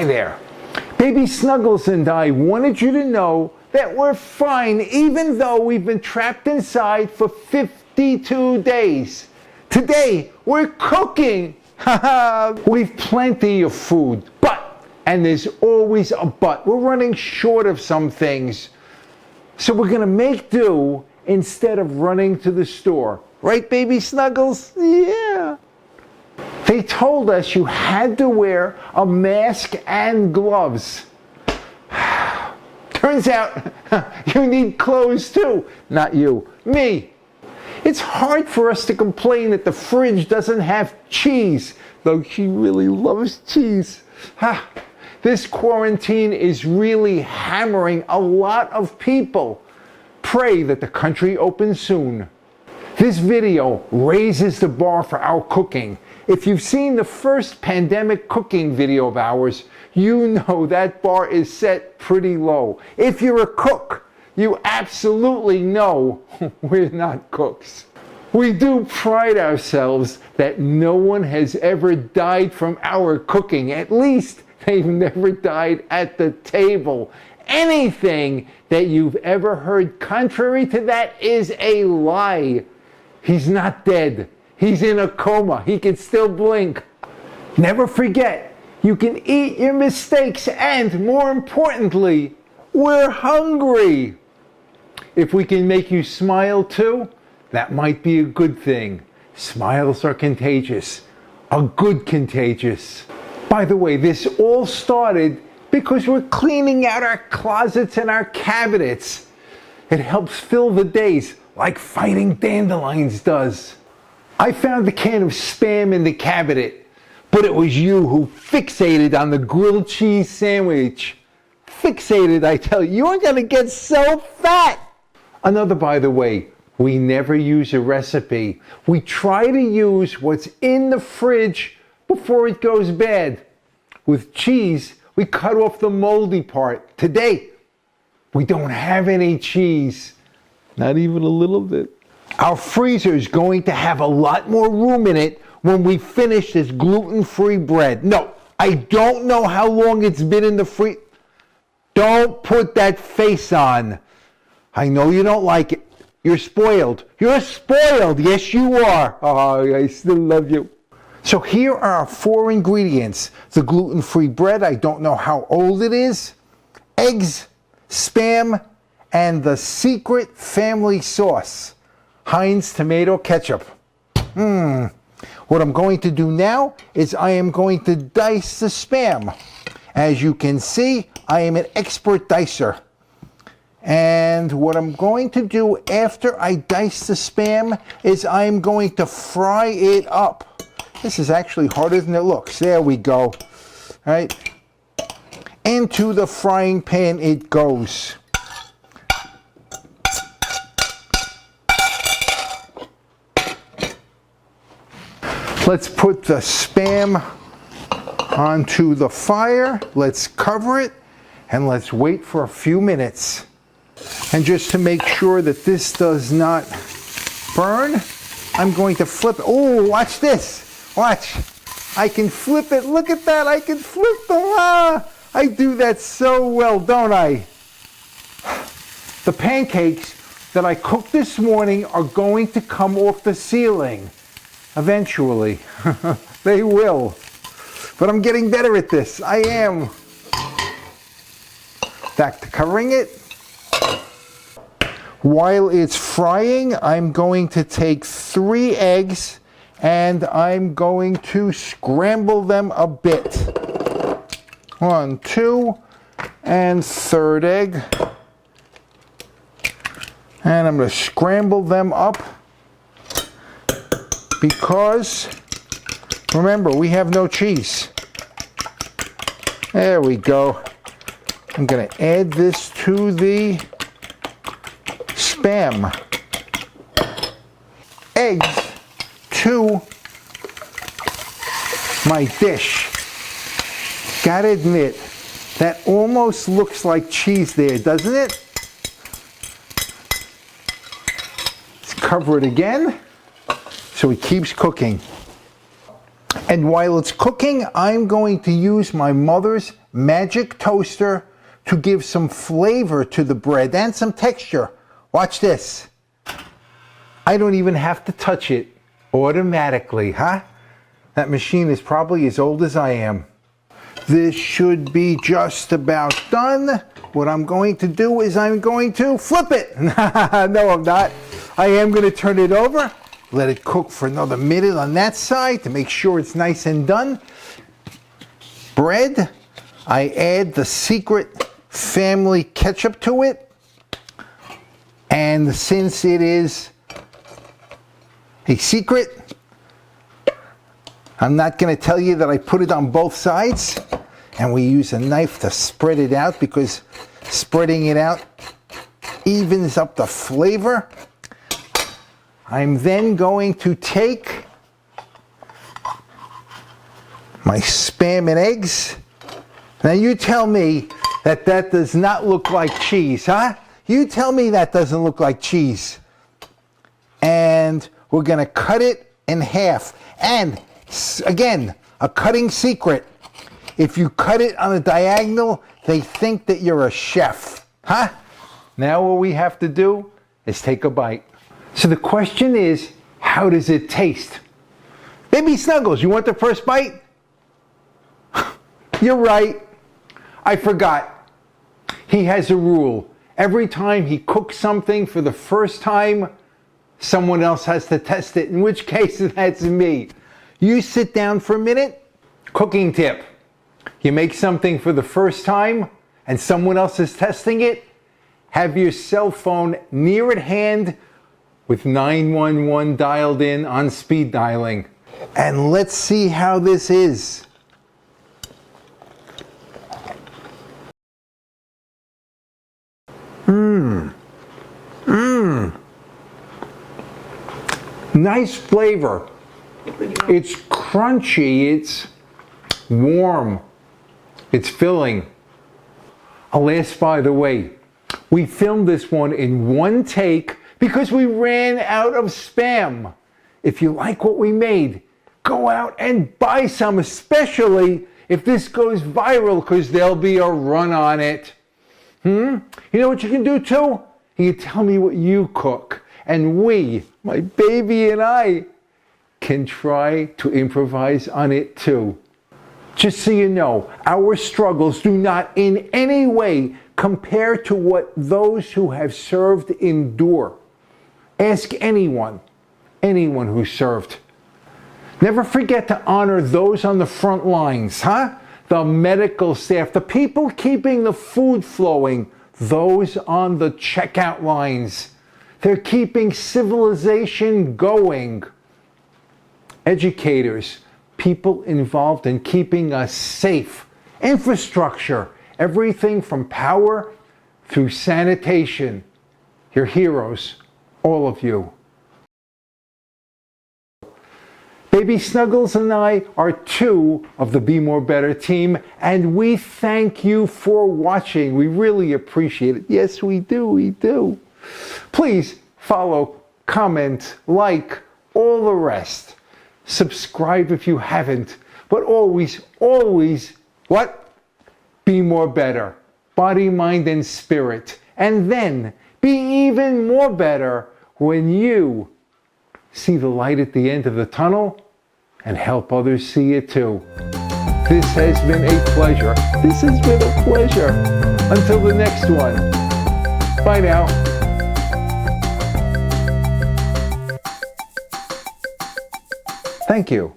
there. Baby Snuggles and I wanted you to know that we're fine even though we've been trapped inside for 52 days. Today, we're cooking. We've plenty of food, but, and there's always a but, we're running short of some things. So we're gonna make do instead of running to the store. Right, Baby Snuggles? Yeah. They told us you had to wear a mask and gloves. Turns out you need clothes too. Not you, me. It's hard for us to complain that the fridge doesn't have cheese, though she really loves cheese. This quarantine is really hammering a lot of people. Pray that the country opens soon. This video raises the bar for our cooking. If you've seen the first pandemic cooking video of ours, you know that bar is set pretty low. If you're a cook, you absolutely know we're not cooks. We do pride ourselves that no one has ever died from our cooking. At least they've never died at the table. Anything that you've ever heard contrary to that is a lie. He's not dead. He's in a coma. He can still blink. Never forget, you can eat your mistakes and, more importantly, we're hungry. If we can make you smile too, that might be a good thing. Smiles are contagious. A good contagious. By the way, this all started because we're cleaning out our closets and our cabinets. It helps fill the days like fighting dandelions does. I found the can of Spam in the cabinet, but it was you who fixated on the grilled cheese sandwich. Fixated, I tell you. You're gonna get so fat. Another, by the way, we never use a recipe. We try to use what's in the fridge before it goes bad. With cheese, we cut off the moldy part. Today, we don't have any cheese. Not even a little bit. Our freezer is going to have a lot more room in it when we finish this gluten-free bread. No, I don't know how long it's been in the freezer. Don't put that face on. I know you don't like it. You're spoiled. You're spoiled. Yes, you are. Oh, I still love you. So here are our 4 ingredients. The gluten-free bread, I don't know how old it is. Eggs, Spam, and the secret family sauce. Heinz tomato ketchup. What I'm going to do now is I am going to dice the Spam. As you can see, I am an expert dicer. And what I'm going to do after I dice the Spam is I'm going to fry it up. This is actually harder than it looks. There we go. All right. Into the frying pan it goes. Let's put the Spam onto the fire. Let's cover it and let's wait for a few minutes. And just to make sure that this does not burn, I'm going to flip it. Oh, watch this. Watch. I can flip it. Look at that. I can flip them. I do that so well, don't I? The pancakes that I cooked this morning are going to come off the ceiling. Eventually. They will. But I'm getting better at this. I am. Back to covering it. While it's frying, I'm going to take 3 eggs and I'm going to scramble them a bit. 1, 2, and 3rd egg. And I'm going to scramble them up because, remember, we have no cheese. There we go. I'm going to add this to the Spam. Eggs to my dish. Gotta admit, that almost looks like cheese there, doesn't it? Let's cover it again so it keeps cooking. And while it's cooking, I'm going to use my mother's magic toaster to give some flavor to the bread and some texture. Watch this. I don't even have to touch it automatically, huh? That machine is probably as old as I am. This should be just about done. What I'm going to do is I'm going to flip it. No, I'm not. I am going to turn it over. Let it cook for another minute on that side to make sure it's nice and done. Bread, I add the secret family ketchup to it. And since it is a secret, I'm not going to tell you that I put it on both sides. And we use a knife to spread it out because spreading it out evens up the flavor. I'm then going to take my Spam and eggs. Now you tell me that that does not look like cheese, huh? You tell me that doesn't look like cheese. And we're going to cut it in half. And again, a cutting secret. If you cut it on a diagonal, they think that you're a chef, huh? Now what we have to do is take a bite. So the question is, how does it taste? Baby Snuggles, you want the first bite? You're right. I forgot. He has a rule. Every time he cooks something for the first time, someone else has to test it, in which case that's me. You sit down for a minute. Cooking tip. You make something for the first time and someone else is testing it, have your cell phone near at hand with 911 dialed in on speed dialing. And let's see how this is. Nice flavor. It's crunchy, it's warm, it's filling. Alas, by the way, we filmed this one in one take because we ran out of Spam. If you like what we made, go out and buy some, especially if this goes viral, because there'll be a run on it. You know what you can do too? You can tell me what you cook, and we, my baby and I, can try to improvise on it too. Just so you know, our struggles do not in any way compare to what those who have served endure. Ask anyone who served. Never forget to honor those on the front lines, huh? The medical staff, the people keeping the food flowing, those on the checkout lines. They're keeping civilization going. Educators, people involved in keeping us safe. Infrastructure, everything from power through sanitation. You're heroes, all of you. Baby Snuggles and I are two of the Be More Better team, and we thank you for watching. We really appreciate it. Yes, we do, we do. Please follow, comment, like, all the rest. Subscribe if you haven't. But always, always, what? Be more better. Body, mind, and spirit. And then be even more better when you see the light at the end of the tunnel and help others see it too. This has been a pleasure. This has been a pleasure. Until the next one. Bye now. Thank you.